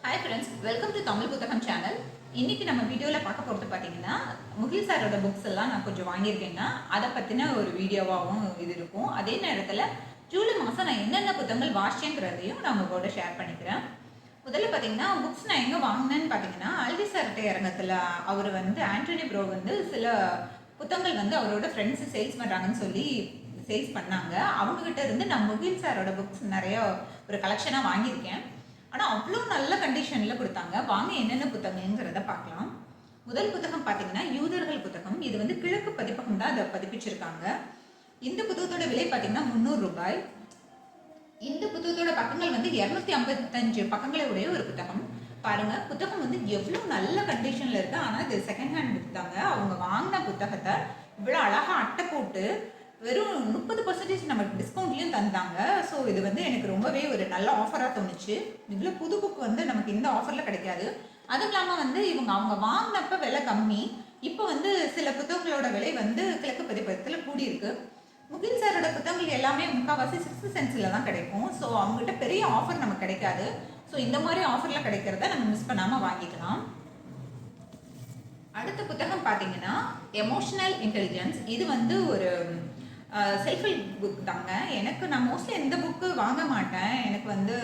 Hi friends, welcome to Tamil புத்தகம் channel. இன்னைக்கு நம்ம வீடியோவில் பார்க்க போகிறது பார்த்தீங்கன்னா, முகில் சாரோட புக்ஸ் எல்லாம் நான் கொஞ்சம் வாங்கியிருக்கேன்னா அதை பற்றின ஒரு வீடியோவாகவும் இது இருக்கும். அதே நேரத்தில் ஜூலை மாதம் நான் என்னென்ன புத்தகங்கள் வாசிச்சேங்கிறதையும் நான் உங்க கூட ஷேர் பண்ணிக்கிறேன். முதல்ல பார்த்தீங்கன்னா, புக்ஸ் நான் எங்கே வாங்கினேன்னு பார்த்தீங்கன்னா, அல்டி சார்ட்டை அரங்கத்தில் அவர் ஆண்டனி ப்ரோ சில புத்தகங்கள் அவரோட ஃப்ரெண்ட்ஸு சேல்ஸ் பண்ணுறாங்கன்னு சொல்லி சேல்ஸ் பண்ணாங்க. அவங்ககிட்ட இருந்து நான் முகில் சாரோட புக்ஸ் நிறைய ஒரு கலெக்ஷனாக வாங்கியிருக்கேன். ஆனால் அவ்வளோ நல்ல கண்டிஷனில் கொடுத்தாங்க. வாங்க என்னென்ன புத்தகங்கிறத பார்க்கலாம். முதல் புத்தகம் பார்த்தீங்கன்னா யூதர்கள் புத்தகம். இது கிழக்கு பதிப்பகம் தான் அதை பதிப்பிச்சிருக்காங்க. இந்த புத்தகத்தோட விலை பார்த்தீங்கன்னா 300 ரூபாய். இந்த புத்தகத்தோட பக்கங்கள் 255 பக்கங்களை உடைய ஒரு புத்தகம். பாருங்க, புத்தகம் எவ்வளோ நல்ல கண்டிஷனில் இருக்கு. ஆனால் இது செகண்ட் ஹேண்ட் புக் தாங்க. அவங்க வாங்கின புத்தகத்தை இவ்வளோ அழகாக அட்டை போட்டு வெறும் 30% நமக்கு டிஸ்கவுண்ட்லையும் தந்தாங்க. ஸோ இது எனக்கு ரொம்பவே ஒரு நல்ல ஆஃபராக தோணுச்சு. இவ்வளோ புது புக் நமக்கு இந்த ஆஃபரில் கிடைக்காது. அதுவும் இல்லாமல் அவங்க வாங்கினப்ப விலை கம்மி. இப்போ சில புத்தகங்களோட விலை கிழக்கு பதிப்பகத்தில் கூடியிருக்கு. முகில் சாரோட புத்தகங்கள் எல்லாமே முக்கால்வாசி 6th சென்ஸில் தான் கிடைக்கும். ஸோ அவங்ககிட்ட பெரிய ஆஃபர் நமக்கு கிடைக்காது. ஸோ இந்த மாதிரி ஆஃபரில் கிடைக்கிறத நம்ம மிஸ் பண்ணாமல் வாங்கிக்கலாம். அடுத்த புத்தகம் பார்த்தீங்கன்னா எமோஷனல் இன்டெலிஜென்ஸ். இது ஒரு செல்ஃப் ஹெல்ப் புக் தாங்க. நான் மோஸ்ட்லி எந்த புக்கு வாங்க மாட்டேன். எனக்கு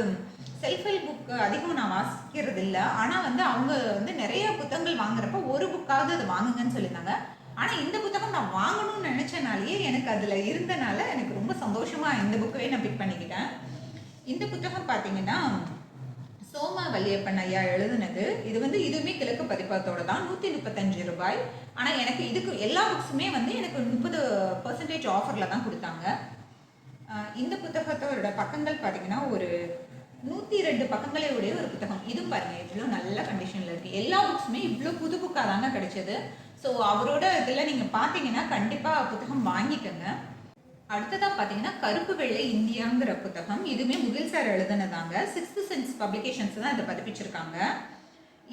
செல்ஃப் ஹெல்ப் புக்கு அதிகம் நான் வாசிக்கிறது இல்லை. ஆனால் அவங்க நிறைய புத்தகங்கள் வாங்குறப்ப ஒரு புக்காவது அதை வாங்குங்கன்னு சொல்லியிருந்தாங்க. ஆனால் இந்த புத்தகம் நான் வாங்கணும்னு நினச்சனாலேயே எனக்கு அதில் இருந்தனால எனக்கு ரொம்ப சந்தோஷமாக இந்த புக்கவே நான் பிக் பண்ணிக்கிட்டேன். இந்த புத்தகம் பார்த்தீங்கன்னா சோமா வல்லியப்பன் ஐயா எழுதுனது. இதுவுமே கிழக்கு பதிப்பகத்தோட தான். 135 ரூபாய். ஆனால் எனக்கு இதுக்கு எல்லா புக்ஸுமே எனக்கு 30% ஆஃபரில் தான் கொடுத்தாங்க. இந்த புத்தகத்தோட பக்கங்கள் பார்த்தீங்கன்னா ஒரு 102 பக்கங்களே உடைய ஒரு புத்தகம். இதுவும் பாருங்கள் இவ்வளோ நல்ல கண்டிஷனில் இருக்குது. எல்லா புக்ஸுமே இவ்வளோ புது புக்காக தாங்க கிடைச்சது. ஸோ அவரோட இதில் நீங்கள் பார்த்தீங்கன்னா கண்டிப்பாக புத்தகம் வாங்கிக்கோங்க. அடுத்ததாக பார்த்தீங்கன்னா கருப்பு வெள்ளை இந்தியாங்கிற புத்தகம். இதுவுமே முகில் சார் எழுதுனதாங்க. 6th சென்ஸ் பப்ளிகேஷன்ஸ் தான் இதை பதிப்பிச்சிருக்காங்க.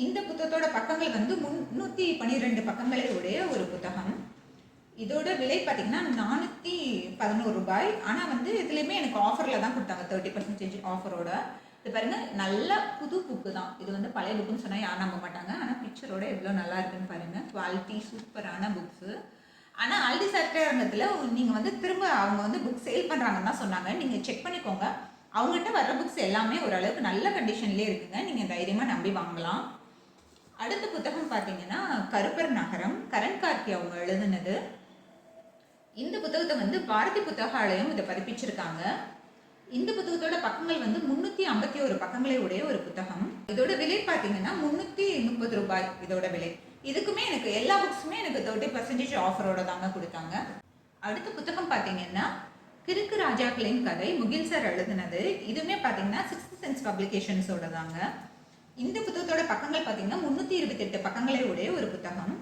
இந்த புத்தகத்தோட பக்கங்கள் 312 பக்கங்களே உடைய ஒரு புத்தகம். இதோட விலை பார்த்தீங்கன்னா 411 ரூபாய். ஆனால் இதுலேயுமே எனக்கு ஆஃபரில் தான் கொடுத்தாங்க, 30% ஆஃபரோட. இது பாருங்க, நல்ல புது புக்கு தான். இது பழைய புக்குன்னு சொன்னால் யாரும் நம்ப மாட்டாங்க. ஆனால் பிக்சரோட எவ்வளோ நல்லா இருக்குன்னு பாருங்கள். குவாலிட்டி சூப்பரான புக்ஸு. ஆனால் அல்டி சார்ட்டை அரங்கத்தில் நீங்கள் திரும்ப அவங்க புக் சேல் பண்ணுறாங்கன்னு தான் சொன்னாங்க. நீங்கள் செக் பண்ணிக்கோங்க. அவங்ககிட்ட வர புக்ஸ் எல்லாமே ஓரளவுக்கு நல்ல கண்டிஷன்லேயே இருக்குங்க. நீங்கள் தைரியமாக நம்பி வாங்கலாம். அடுத்த புத்தகம் பார்த்தீங்கன்னா கருப்பர் நகரம். கரண் கார்கி அவங்க எழுதுனது. இந்த புத்தகத்தை பாரதி புத்தகாலயம் இதை பதிப்பிச்சிருக்காங்க. இந்த புத்தகத்தோட பக்கங்கள் 351 பக்கங்களே உடைய ஒரு புத்தகம். இதோட விலை பார்த்தீங்கன்னா 330 ரூபாய் இதோட விலை. இதுக்குமே எனக்கு எல்லா புக்ஸுமே எனக்கு 30% ஆஃபரோட தாங்க கொடுத்தாங்க. அடுத்த புத்தகம் பார்த்தீங்கன்னா கிறுக்கு ராஜாக்களின் கதை. முகில் சார் எழுதுனது. இதுவுமே பார்த்தீங்கன்னா 6th சென்ஸ் பப்ளிகேஷன்ஸோட தாங்க. இந்த புத்தகத்தோட பக்கங்கள் பார்த்தீங்கன்னா 328 பக்கங்களே உடைய ஒரு புத்தகம்.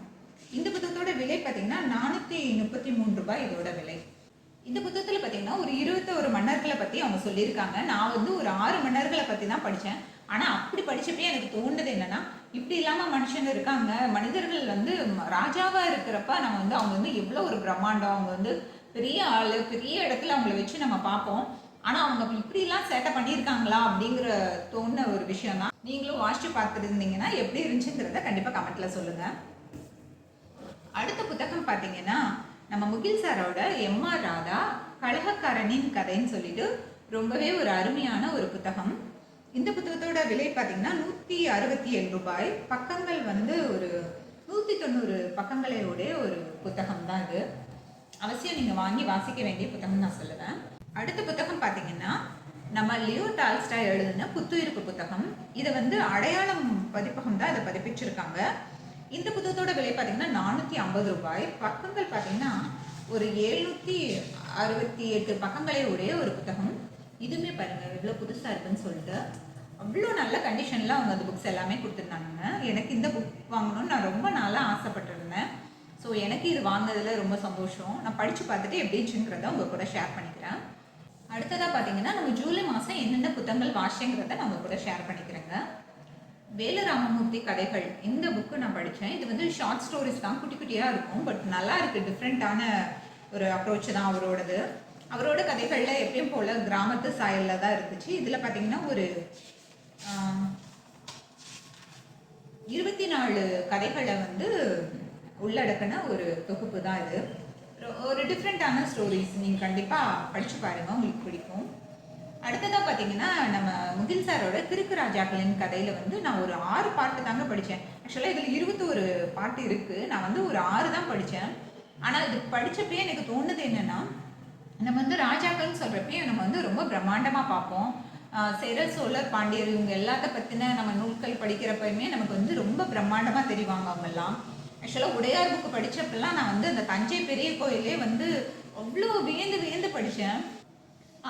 இந்த புத்தகத்தோட விலை பார்த்தீங்கன்னா 433 ரூபாய் இதோட விலை. இந்த புத்தகத்தில் பார்த்தீங்கன்னா ஒரு 21 மன்னர்களை பற்றி அவங்க சொல்லியிருக்காங்க. நான் ஒரு 6 மன்னர்களை பற்றி தான் படித்தேன். ஆனால் அப்படி படித்தப்பே எனக்கு தோணுது என்னன்னா, இப்படி இல்லாமல் மனுஷங்க இருக்காங்க. மனிதர்கள் ராஜாவாக இருக்கிறப்ப நம்ம அவங்க எவ்வளோ ஒரு பிரம்மாண்டம். அவங்க பெரிய ஆள், பெரிய இடத்துல அவங்கள வச்சு நம்ம பார்ப்போம். ஆனால் அவங்க இப்படிலாம் சேட்டை பண்ணியிருக்காங்களா அப்படிங்கிற தோணுன ஒரு விஷயம் தான். நீங்களும் வாசிச்சு பார்த்துருந்தீங்கன்னா எப்படி இருந்துச்சுங்கிறத கண்டிப்பாக கமெண்ட்டில் சொல்லுங்கள். அடுத்த புத்தகம் பார்த்தீங்கன்னா நம்ம முகில் சாரோட எம்.ஆர். ராதா கழகக்காரனின் கதைன்னு சொல்லிட்டு ரொம்பவே ஒரு அருமையான ஒரு புத்தகம். இந்த புத்தகத்தோட விலை பார்த்தீங்கன்னா 167 ரூபாய். பக்கங்கள் ஒரு 190 பக்கங்களோடைய ஒரு புத்தகம் தான் இது. அவசியம் நீங்கள் வாங்கி வாசிக்க வேண்டிய புத்தகம் நான் சொல்லுவேன். அடுத்த புத்தகம் பார்த்தீங்கன்னா நம்ம லியோ டால்ஸ்டாய் எழுதுன புத்துயிர்ப்பு புத்தகம். இதை அடையாளம் பதிப்பகம் தான் இதை பதிப்பிச்சிருக்காங்க. இந்த புத்தகத்தோட விலை பார்த்தீங்கன்னா 450 ரூபாய். பக்கங்கள் பார்த்தீங்கன்னா ஒரு 768 பக்கங்களே உடைய ஒரு புத்தகம். இதுவுமே பாருங்கள் எவ்வளோ புதுசாக இருக்குன்னு சொல்லிட்டு அவ்வளோ நல்ல கண்டிஷனில் அவங்க அந்த புக்ஸ் எல்லாமே கொடுத்துருந்தாங்க. எனக்கு இந்த புக் வாங்கணும்னு நான் ரொம்ப நாளாக ஆசைப்பட்டிருந்தேன். ஸோ எனக்கு இது வாங்கினதில் ரொம்ப சந்தோஷம். நான் படித்து பார்த்துட்டு எப்படிச்சுங்கிறத உங்கள் கூட ஷேர் பண்ணிக்கிறேன். அடுத்ததாக பார்த்தீங்கன்னா நம்ம ஜூலை மாதம் என்னென்ன புத்தகங்கள் வாசிங்கிறத நான் உங்கள் கூட ஷேர் பண்ணிக்கிறேங்க. வேலராமமூர்த்தி கதைகள். இந்த புக்கு நான் படித்தேன். இது ஷார்ட் ஸ்டோரிஸ் தான், குட்டி குட்டியாக இருக்கும். பட் நல்லா இருக்குது. டிஃப்ரெண்ட்டான ஒரு அப்ரோச் தான் அவரோடது. அவரோட கதைகளில் எப்பயும் போல் கிராமத்து சாயலில் தான் இருந்துச்சு. இதில் பார்த்தீங்கன்னா ஒரு 24 கதைகளை வந்து உள்ளடக்கின ஒரு தொகுப்பு தான் இது. ஒரு டிஃப்ரெண்ட்டான ஸ்டோரிஸ், நீங்கள் கண்டிப்பாக படித்து பாருங்கள், உங்களுக்கு பிடிக்கும். அடுத்ததாக பார்த்தீங்கன்னா, நம்ம முகில் சாரோட கிறுக்கு ராஜாக்களின் கதையில் வந்து நான் ஒரு 6 பாட்டு தாங்க படித்தேன். ஆக்சுவலாக இதில் 21 பாட்டு இருக்குது. நான் வந்து ஒரு 6 தான் படித்தேன். ஆனால் இது படித்தப்பே எனக்கு தோணுது என்னென்னா, நம்ம வந்து ராஜாக்கள்னு சொல்கிறப்பே நம்ம வந்து ரொம்ப பிரம்மாண்டமாக பார்ப்போம். சேரல், சோழர், பாண்டியர் இவங்க எல்லாத்த பற்றின நம்ம நூல்கள் படிக்கிறப்பயுமே நமக்கு வந்து ரொம்ப பிரம்மாண்டமாக தெரிவாங்க அவங்கெல்லாம். ஆக்சுவலாக உடையார் புக்கு படித்தப்பெல்லாம் நான் வந்து அந்த தஞ்சை பெரிய கோயிலே வந்து அவ்வளோ வியந்து வியந்து படித்தேன்.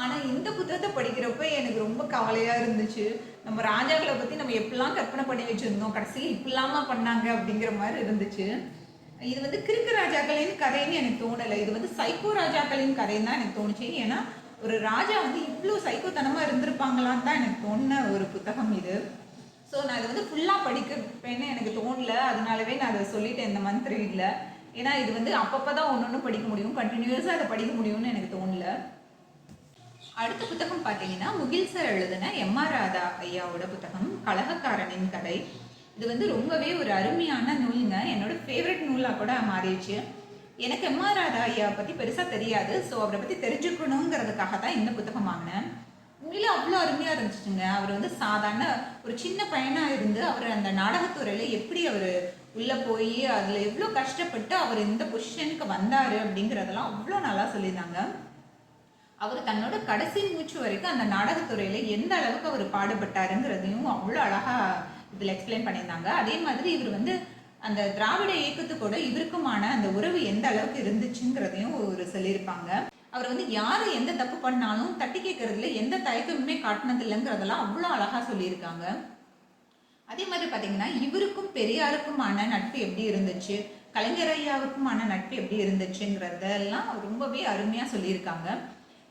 ஆனால் இந்த புத்தகத்தை படிக்கிறப்ப எனக்கு ரொம்ப கவலையாக இருந்துச்சு. நம்ம ராஜாக்களை பற்றி நம்ம எப்படிலாம் கற்பனை பண்ணி வச்சுருந்தோம், கடைசியில் இப்படிலாமா பண்ணாங்க அப்படிங்கிற மாதிரி இருந்துச்சு. இது வந்து கிறுக்கு ராஜாக்களின் கதைன்னு எனக்கு தோணலை. இது வந்து சைக்கோ ராஜாக்களின் கதைன்னு தான் எனக்கு தோணுச்சு. ஏன்னா ஒரு ராஜா வந்து இவ்வளோ சைக்கோத்தனமாக இருந்திருப்பாங்களான்னு தான் எனக்கு தோணுன ஒரு புத்தகம் இது. ஸோ நான் இதை வந்து ஃபுல்லாக படிக்கிறப்பேன்னு எனக்கு தோணல. அதனாலவே நான் அதை சொல்லிட்டேன் இந்த மந்த் ரீடில். ஏன்னா இது வந்து அப்பப்போ தான் ஒன்று ஒன்று படிக்க முடியும், கண்டினியூஸாக அதை படிக்க முடியும்னு எனக்கு தோணல. அடுத்த புத்தகம் பார்த்தீங்கன்னா, முகில் சார் எழுதின எம்.ஆர். ராதா ஐயாவோட புத்தகம் கலகக்காரனின் கதை. இது வந்து ரொம்பவே ஒரு அருமையான நூலுங்க. என்னோட ஃபேவரட் நூலாக கூட மாறிடுச்சு. எனக்கு எம்.ஆர். ராதா ஐயா பற்றி பெருசாக தெரியாது. ஸோ அவரை பற்றி தெரிஞ்சுக்கணுங்கிறதுக்காக தான் இந்த புத்தகம் வாங்கினேன். உண்மையிலே அவ்வளோ அருமையாக இருந்துச்சுங்க. அவர் வந்து சாதாரண ஒரு சின்ன பையனாக இருந்து அவர் அந்த நாடகத்துறையில் எப்படி அவர் உள்ளே போய் அதில் எவ்வளோ கஷ்டப்பட்டு அவர் இந்த பொசிஷனுக்கு வந்தார் அப்படிங்கிறதெல்லாம் அவ்வளோ நல்லா சொல்லியிருந்தாங்க. அவர் தன்னோட கடைசி மூச்சு வரைக்கும் அந்த நாடகத்துறையில் எந்த அளவுக்கு அவர் பாடுபட்டாருங்கிறதையும் அவ்வளோ அழகாக இதில் எக்ஸ்பிளைன் பண்ணியிருந்தாங்க. அதே மாதிரி இவர் வந்து அந்த திராவிட இயக்கத்துக்கூட இவருக்குமான அந்த உறவு எந்த அளவுக்கு இருந்துச்சுங்கிறதையும் ஒரு சொல்லியிருப்பாங்க. அவர் வந்து யார் எந்த தப்பு பண்ணாலும் தட்டி கேட்கறதுல எந்த தயக்கமுமே காட்டினது இல்லைங்கிறதெல்லாம் அவ்வளோ அழகாக சொல்லியிருக்காங்க. அதே மாதிரி பார்த்தீங்கன்னா, இவருக்கும் பெரியாருக்குமான நட்பு எப்படி இருந்துச்சு, கலைஞர் ஐயாவுக்குமான நட்பு எப்படி இருந்துச்சுங்கிறதெல்லாம் ரொம்பவே அருமையாக சொல்லியிருக்காங்க.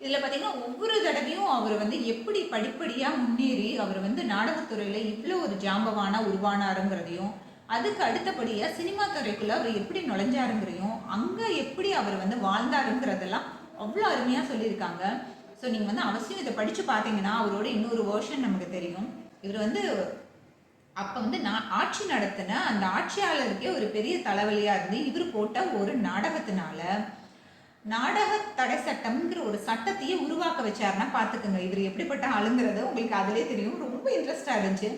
இதில் பார்த்தீங்கன்னா, ஒவ்வொரு தடவையும் அவர் வந்து எப்படி படிப்படியாக முன்னேறி அவர் வந்து நாடகத்துறையில் இவ்வளோ ஒரு ஜாம்பவானா உருவானாருங்கிறதையும், அதுக்கு அடுத்தபடியாக சினிமா துறைக்குள்ளே அவர் எப்படி நுழைஞ்சாருங்கிறதையும், அங்கே எப்படி அவர் வந்து வாழ்ந்தாருங்கிறதெல்லாம் அவ்வளோ அருமையாக சொல்லியிருக்காங்க. ஸோ நீங்கள் வந்து அவசியம் இதை படித்து பார்த்தீங்கன்னா அவரோட இன்னொரு வேர்ஷன் நமக்கு தெரியும். இவர் வந்து அப்போ வந்து ஆட்சி நடத்தின அந்த ஆட்சியாளருக்கே ஒரு பெரிய தலைவலியாக இருந்து இவர் போட்ட ஒரு நாடகத்தினால நாடக தடை சட்டம்ங்கிற ஒரு சட்டத்தையே உருவாக்க வச்சாருன்னா பார்த்துக்குங்க இவர் எப்படிப்பட்ட ஆளுங்கிறது உங்களுக்கு அதிலே தெரியும். ரொம்ப இன்ட்ரெஸ்டாக இருந்துச்சு.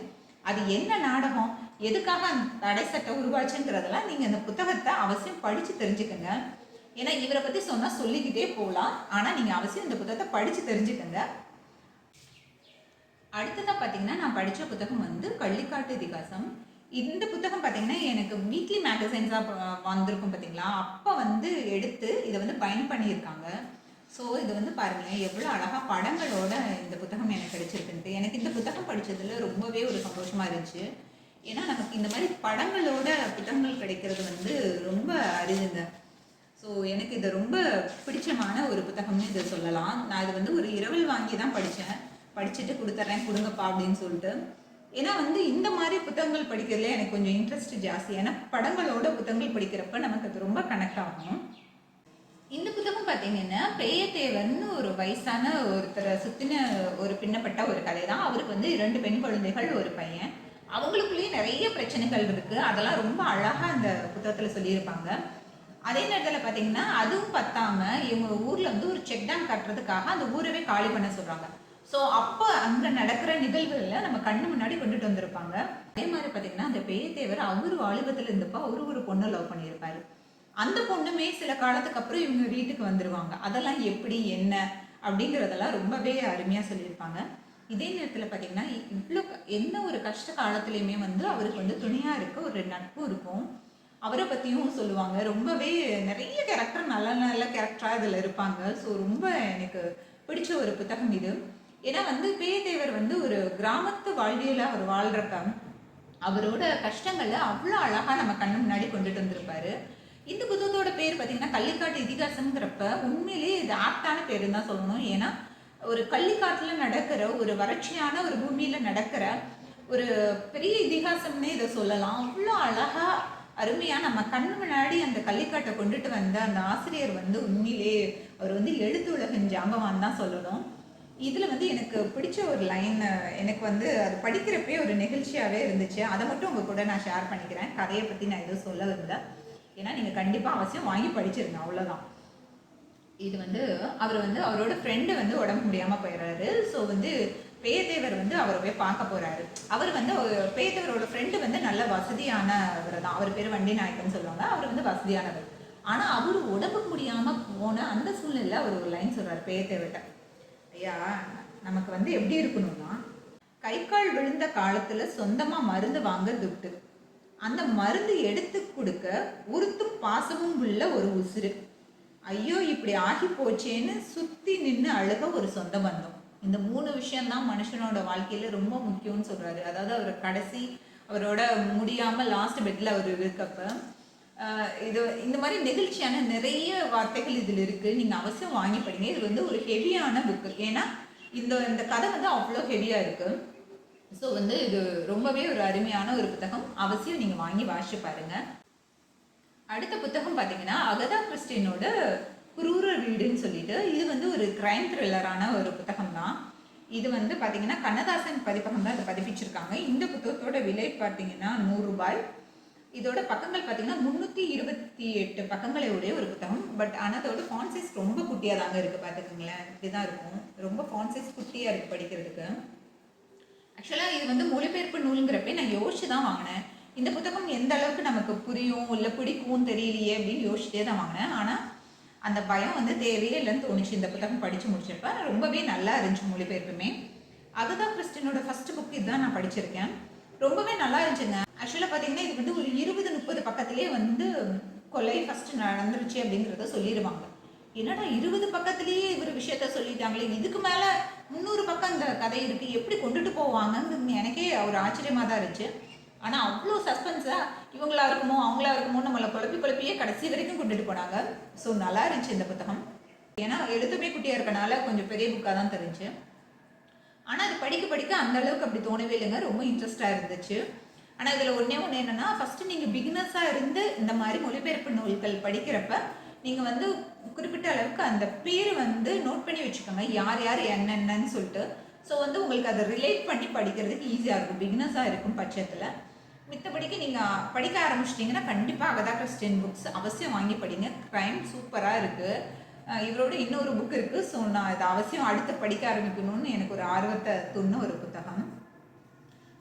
அது என்ன நாடகம், எதுக்காக அந்த தடை சட்டம் உருவாச்சுங்கிறதெல்லாம் நீங்கள் அந்த புத்தகத்தை அவசியம் படித்து தெரிஞ்சுக்கங்க. ஏன்னா இவரை பற்றி சொன்னால் சொல்லிக்கிட்டே போகலாம். ஆனால் நீங்கள் அவசியம் இந்த புத்தகத்தை படித்து தெரிஞ்சுக்கங்க. அடுத்ததாக பார்த்தீங்கன்னா, நான் படித்த புத்தகம் வந்து கள்ளிக்காட்டு இதிகாசம். இந்த புத்தகம் பார்த்தீங்கன்னா எனக்கு வீக்லி மேகசைன்ஸாக வந்திருக்கும் பார்த்தீங்களா, அப்போ வந்து எடுத்து இதை வந்து பயன் பண்ணியிருக்காங்க. ஸோ இது வந்து பாருங்களேன் எவ்வளோ அழகாக படங்களோட இந்த புத்தகம் எனக்கு கிடைச்சிருக்குன்ட்டு. எனக்கு இந்த புத்தகம் படித்ததில் ரொம்பவே ஒரு சந்தோஷமாக இருந்துச்சு. ஏன்னா நமக்கு இந்த மாதிரி படங்களோட புத்தகங்கள் கிடைக்கிறது வந்து ரொம்ப அரிதுங்க. ஸோ எனக்கு இது ரொம்ப பிடிச்சமான ஒரு புத்தகம்னு இதை சொல்லலாம். நான் இது வந்து ஒரு இரவல் வாங்கி தான் படித்தேன். படிச்சுட்டு கொடுத்துட்றேன், கொடுங்கப்பா அப்படின்னு சொல்லிட்டு. ஏன்னா வந்து இந்த மாதிரி புத்தகங்கள் படிக்கிறதுல எனக்கு கொஞ்சம் இன்ட்ரெஸ்ட் ஜாஸ்தி. ஏன்னா படங்களோட புத்தகங்கள் படிக்கிறப்ப நமக்கு அது ரொம்ப கனெக்ட் ஆகும். இந்த புத்தகம் பார்த்தீங்கன்னா, பேயத்தேவர்னு ஒரு வயசான ஒருத்தரை சுற்றின ஒரு பின்னப்பட்ட ஒரு கதை தான். அவருக்கு வந்து 2 பெண் குழந்தைகள், ஒரு பையன். அவங்களுக்குள்ளேயே நிறைய பிரச்சனைகள் இருக்குது. அதெல்லாம் ரொம்ப அழகாக அந்த புத்தகத்தில் சொல்லியிருப்பாங்க. அதே நேரத்தில் பார்த்தீங்கன்னா, அதுவும் பத்தாம இவங்க ஊரில் வந்து ஒரு செக் டேம் கட்டுறதுக்காக அந்த ஊரவே காலி பண்ண சொல்கிறாங்க. ஸோ அப்போ அங்கே நடக்கிற நிகழ்வுகளில் நம்ம கண்ணு முன்னாடி கொண்டுட்டு வந்திருப்பாங்க. அதே மாதிரி பார்த்தீங்கன்னா, அந்த பேயத்தேவர் அவர் வாலிபத்தில் இருந்தப்போ ஒரு பொண்ணை லவ் பண்ணியிருப்பாரு. அந்த பொண்ணுமே சில காலத்துக்கு அப்புறம் இவங்க வீட்டுக்கு வந்துடுவாங்க. அதெல்லாம் எப்படி என்ன அப்படிங்கிறதெல்லாம் ரொம்பவே அருமையாக சொல்லியிருப்பாங்க. இதே நேரத்தில் பார்த்தீங்கன்னா, இவ்வளோ என்ன ஒரு கஷ்ட காலத்துலேயுமே வந்து அவருக்கு வந்து துணையாக இருக்க ஒரு நட்பு இருக்கும். அவரை பற்றியும் சொல்லுவாங்க. ரொம்பவே நிறைய கேரக்டர் நல்ல நல்ல கேரக்டராக இதில் இருப்பாங்க. ஸோ ரொம்ப எனக்கு பிடிச்ச ஒரு புத்தகம் இது. ஏன்னா வந்து பேயத்தேவர் வந்து ஒரு கிராமத்து வாழ்வியல அவர் வாழ்கிறப்ப அவரோட கஷ்டங்களை அவ்வளோ அழகாக நம்ம கண்ணு முன்னாடி கொண்டுட்டு வந்திருப்பாரு. இந்த புத்தகத்தோட பேர் பார்த்தீங்கன்னா கள்ளிக்காட்டு இதிகாசம்ங்கிறப்ப உண்மையிலேயே இது ஆப்டான பேருன்னு தான் சொல்லணும். ஏன்னா ஒரு கள்ளிக்காட்டில் நடக்கிற ஒரு வறட்சியான ஒரு பூமியில் நடக்கிற ஒரு பெரிய இதிகாசம்னே இதை சொல்லலாம். அவ்வளோ அழகாக அருமையாக நம்ம கண்ணு முன்னாடி அந்த கள்ளிக்காட்டை கொண்டுட்டு வந்த அந்த ஆசிரியர் வந்து உண்மையிலே அவர் வந்து எழுத்து உலகின் ஜாம்பவான் தான் சொல்லணும். இதில் வந்து எனக்கு பிடிச்ச ஒரு லைன், எனக்கு வந்து அது படிக்கிறப்பே ஒரு நெகிழ்ச்சியாகவே இருந்துச்சு. அதை மட்டும் உங்கள் கூட நான் ஷேர் பண்ணிக்கிறேன். கதையை பற்றி நான் எதுவும் சொல்ல விரும்பல. ஏன்னா நீங்கள் கண்டிப்பாக அவசியம் வாங்கி படிச்சிருங்க, அவ்வளோதான். இது வந்து அவர் வந்து அவரோட ஃப்ரெண்டு வந்து உடம்பு முடியாமல் போயிடுறாரு. ஸோ வந்து பேயத்தேவர் வந்து அவரை போய் பார்க்க போகிறாரு. அவர் வந்து பேயத்தேவரோட ஃப்ரெண்டு வந்து நல்ல வசதியானவர் தான். அவர் பேர் வண்டி நாயக்கன்னு சொல்லுவாங்க. அவர் வந்து வசதியானவர். ஆனால் அவர் உடம்புக்கு முடியாமல் போன அந்த சூழ்நிலையில் அவர் ஒரு லைன் சொல்கிறார் பேயத்தேவர்கிட்ட. ஐயா, நமக்கு வந்து எப்படி இருக்கணும்னா, கை கால் விழுந்த காலத்துல சொந்தமா மருந்து வாங்க துட்டு, அந்த மருந்து எடுத்து கொடுக்க உறுத்தும் பாசமும் உள்ள ஒரு உசுறு, ஐயோ இப்படி ஆகி போச்சேன்னு சுத்தி நின்று அழுக ஒரு சொந்த பந்தம். இந்த 3 விஷயம்தான் மனுஷனோட வாழ்க்கையில ரொம்ப முக்கியம்னு சொல்றாரு. அதாவது அவர் கடைசி அவரோட முடியாம லாஸ்ட் பெட்ல அவர் இருக்கப்ப இது இந்த மாதிரி நெகிழ்ச்சியான நிறைய வார்த்தைகள் இதில் இருக்குது. நீங்கள் அவசியம் வாங்கி படிங்க. இது வந்து ஒரு ஹெவியான புக்கு. ஏன்னா இந்த கதை வந்து அவ்வளோ ஹெவியாக இருக்குது. ஸோ வந்து இது ரொம்பவே ஒரு அருமையான ஒரு புத்தகம். அவசியம் நீங்கள் வாங்கி வாசிச்சு பாருங்கள். அடுத்த புத்தகம் பார்த்தீங்கன்னா அகதா கிறிஸ்டினோட குரூர வீடுன்னு சொல்லிட்டு, இது வந்து ஒரு கிரைம் த்ரில்லரான ஒரு புத்தகம் தான். இது வந்து பார்த்தீங்கன்னா கண்ணதாசன் பதிப்பகம் தான் இதை பதிப்பிச்சிருக்காங்க. இந்த புத்தகத்தோட விலை பார்த்தீங்கன்னா 100 ரூபாய். இதோட பக்கங்கள் பார்த்தீங்கன்னா 328 பக்கங்களை உடைய ஒரு புத்தகம். பட் ஆனால் அதோட ஃபாண்ட் சைஸ் ரொம்ப குட்டியாக தாங்க இருக்குது. பார்த்துக்கோங்களேன், இப்படி தான் இருக்கும். ரொம்ப ஃபாண்ட் சைஸ் குட்டியாக இருக்குது படிக்கிறதுக்கு. ஆக்சுவலாக இது வந்து மொழிபெயர்ப்பு நூலுங்கிறப்ப நான் யோசிச்சு தான் வாங்கினேன். இந்த புத்தகம் எந்த அளவுக்கு நமக்கு புரியும் இல்லை பிடிக்கும் தெரியலையே அப்படின்னு யோசிச்சுட்டே தான் வாங்கினேன். ஆனால் அந்த பயம் வந்து தேவையே இல்லைன்னு தோணுச்சு. இந்த புத்தகம் படித்து முடிச்சப்ப ரொம்பவே நல்லா இருந்துச்சு மொழிபெயர்ப்புமே. அகதா கிறிஸ்டினோட ஃபர்ஸ்ட் புக் இதுதான் நான் படிச்சிருக்கேன். ரொம்பவே நல்லா இருந்துச்சுங்க. ஆக்சுவலாக பார்த்தீங்கன்னா இது வந்து ஒரு 20-30 பக்கத்திலே வந்து கொலை ஃபர்ஸ்ட் நடந்துருச்சு அப்படிங்கிறத சொல்லிடுவாங்க. என்னடா 20 பக்கத்திலேயே இவர் விஷயத்த சொல்லிட்டாங்களே, இதுக்கு மேலே 300 பக்கம் இந்த கதை இருக்குது, எப்படி கொண்டுட்டு போவாங்கன்னு எனக்கே ஒரு ஆச்சரியமாக தான் இருந்துச்சு. ஆனால் அவ்வளோ சஸ்பென்ஸாக இவங்களா இருக்குமோ அவங்களா இருக்குமோ நம்மளை குழப்பியே கடைசி வரைக்கும் கொண்டுட்டு போனாங்க. ஸோ நல்லா இருந்துச்சு இந்த புத்தகம். ஏன்னா எழுத்துமே குட்டியாக இருக்கனால கொஞ்சம் பெரிய புக்காக தான் தெரிஞ்சு. ஆனால் அது படிக்க அந்த அளவுக்கு அப்படி தோணவே இல்லைங்க. ரொம்ப இன்ட்ரெஸ்டாக இருந்துச்சு. ஆனால் இதில் ஒன்று என்னென்னா, ஃபஸ்ட்டு நீங்கள் பிகினர்ஸாக இருந்து இந்த மாதிரி மொழிபெயர்ப்பு நூல்கள் படிக்கிறப்ப நீங்கள் வந்து குறிப்பிட்ட அளவுக்கு அந்த பேர் வந்து நோட் பண்ணி வச்சுக்கோங்க, யார் யார் என்னென்னு சொல்லிட்டு. ஸோ வந்து உங்களுக்கு அதை ரிலேட் பண்ணி படிக்கிறதுக்கு ஈஸியாக இருக்கும் பிகினர்ஸாக இருக்கும் பட்சத்தில். மித்தபடிக்கு நீங்கள் படிக்க ஆரம்பிச்சிட்டிங்கன்னா கண்டிப்பாக அகதா கிறிஸ்டின் புக்ஸ் அவசியம் வாங்கி படிங்க. க்ரைம் சூப்பராக இருக்குது. இவரோட இன்னொரு புக் இருக்குது. ஸோ நான் இதை அவசியம் அடுத்து படிக்க ஆரம்பிக்கணும்னு எனக்கு ஒரு ஆர்வத்தை தூண்டின ஒரு புத்தகம்.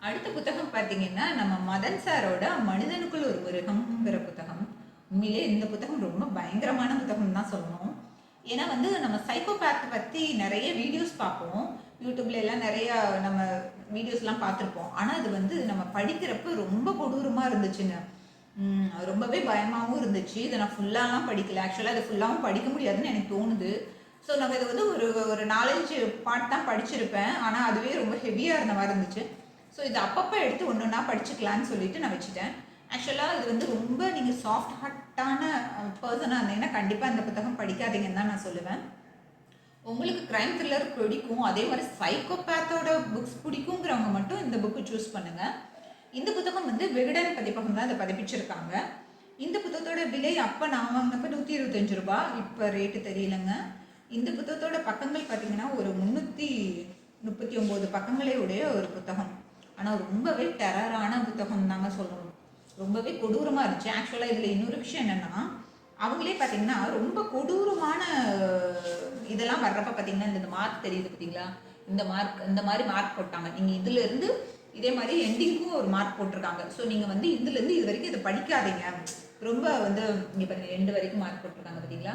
அடுத்த புத்தகம் பார்த்தீங்கன்னா நம்ம மதன் சாரோட மனிதனுக்குள் ஒரு மிருகம்ங்கிற புத்தகம். உண்மையிலே இந்த புத்தகம் ரொம்ப பயங்கரமான புத்தகம் தான் சொல்லணும். ஏன்னா வந்து நம்ம சைக்கோபேத் பற்றி நிறைய வீடியோஸ் பார்ப்போம், யூடியூப்ல எல்லாம் நிறைய நம்ம வீடியோஸ்லாம் பார்த்துருப்போம். ஆனால் அது வந்து நம்ம படிக்கிறப்ப ரொம்ப கொடூரமாக இருந்துச்சுங்க. ரொம்பவே பயமாகவும் இருந்துச்சு. இதை நான் ஃபுல்லாலாம் படிக்கல. ஆக்சுவலாக அதை ஃபுல்லாகவும் படிக்க முடியாதுன்னு எனக்கு தோணுது. ஸோ நம்ம இதை வந்து ஒரு 4-5 பார்ட் தான் படிச்சிருப்பேன். ஆனால் அதுவே ரொம்ப ஹெவியாக இருந்த மாதிரி இருந்துச்சு. ஸோ இதை அப்பப்போ எடுத்து ஒன்று ஒன்றா படிச்சுக்கலான்னு சொல்லிட்டு நான் வச்சுட்டேன். ஆக்சுவலாக இது வந்து ரொம்ப நீங்கள் சாஃப்ட் ஹார்ட்டான பர்சனாக இருந்தீங்கன்னா கண்டிப்பாக இந்த புத்தகம் படிக்காதீங்கன்னு தான் நான் சொல்லுவேன். உங்களுக்கு க்ரைம் த்ரில்லர் பிடிக்கும், அதே மாதிரி சைக்கோபேத்தோட புக்ஸ் பிடிக்குங்கிறவங்க மட்டும் இந்த புக்கு சூஸ் பண்ணுங்கள். இந்த புத்தகம் வந்து விகடன் பதிப்பகம் தான் இதை பதிப்பிச்சிருக்காங்க. இந்த புத்தகத்தோட விலை அப்போ நான் வாங்கினப்ப 125 ரூபாய், இப்போ ரேட்டு தெரியலங்க. இந்த புத்தகத்தோட பக்கங்கள் பார்த்தீங்கன்னா ஒரு 339 பக்கங்களே உடைய ஒரு புத்தகம். ஆனால் ரொம்பவே டெரரான புத்தகம் தாங்க சொல்லணும். ரொம்பவே கொடூரமாக இருந்துச்சு. ஆக்சுவலாக இதில் இன்னொரு விஷயம் என்னென்னா, அவங்களே பார்த்தீங்கன்னா ரொம்ப கொடூரமான இதெல்லாம் வர்றப்ப பார்த்தீங்கன்னா இந்த மார்க் தெரியுது பார்த்தீங்களா, இந்த மாதிரி மார்க் போட்டாங்க. நீங்கள் இதிலேருந்து இதே மாதிரி எண்டிங்க்கும் ஒரு மார்க் போட்டிருக்காங்க. ஸோ நீங்கள் வந்து இதுலேருந்து இது வரைக்கும் இதை படிக்காதீங்க. ரொம்ப வந்து இங்கே பாருங்கள் எண்டு வரைக்கும் மார்க் போட்டிருக்காங்க பார்த்தீங்களா.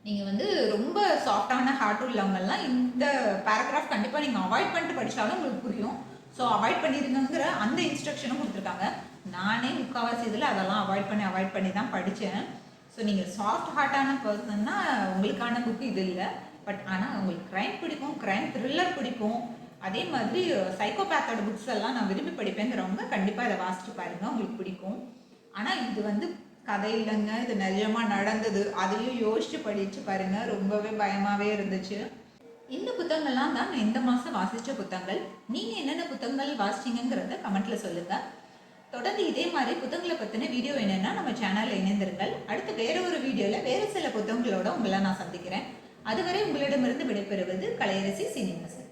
நீங்கள் வந்து ரொம்ப சாஃப்டான ஹார்ட் உள்ளவங்கெல்லாம் இந்த பேராகிராஃப் கண்டிப்பாக நீங்கள் அவாய்ட் பண்ணிட்டு படித்தாலும் உங்களுக்கு புரியும். ஸோ அவாய்ட் பண்ணிடுங்கிற அந்த இன்ஸ்ட்ரக்ஷனும் கொடுத்துருக்காங்க. நானே முக்கால்வாசி இதில் அதெல்லாம் அவாய்ட் பண்ணி தான் படித்தேன். ஸோ நீங்கள் சாஃப்ட் ஹார்ட்டான பர்சன்னா உங்களுக்கான புக்கு இது இல்லை. பட் ஆனால் உங்களுக்கு க்ரைம் பிடிக்கும், க்ரைம் த்ரில்லர் பிடிக்கும், அதே மாதிரி சைக்கோபேத்தோட புக்ஸ் எல்லாம் நான் விரும்பி படிப்பேங்கிறவங்க கண்டிப்பாக இதை வாசிச்சு பாருங்கள், உங்களுக்கு பிடிக்கும். ஆனால் இது வந்து கதை இல்லைங்க, இது நிஜமாக நடந்தது. அதையும் யோசிச்சு படித்து பாருங்கள், ரொம்பவே பயமாகவே இருந்துச்சு. இந்த புத்தகங்கள்லாம் தான் நான் இந்த மாதம் வாசித்த புத்தகங்கள். நீங்கள் என்னென்ன புத்தகங்கள் வாசிச்சிங்கிறத கமெண்ட்டில் சொல்லுங்கள். தொடர்ந்து இதே மாதிரி புத்தகங்களை பற்றின வீடியோ என்னென்னா நம்ம சேனலில் இணைந்திருங்கள். அடுத்து வேறு ஒரு வீடியோவில் வேறு சில புத்தகங்களோட உங்களை நான் சந்திக்கிறேன். அதுவரை உங்களிடமிருந்து விடைபெறுவது கலையரசி சீனிவாசன்.